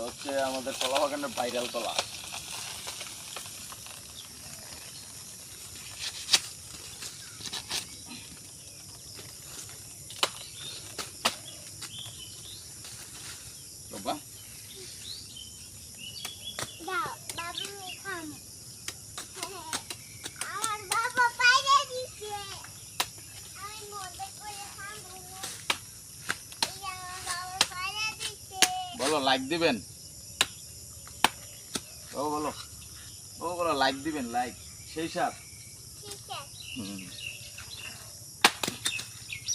হচ্ছে আমাদের কলা বাগানের ভাইরাল কলা। বাবা বলো লাইক দিবেন, বলো বলো বলো লাইক দিবেন, লাইক সেই সাথ।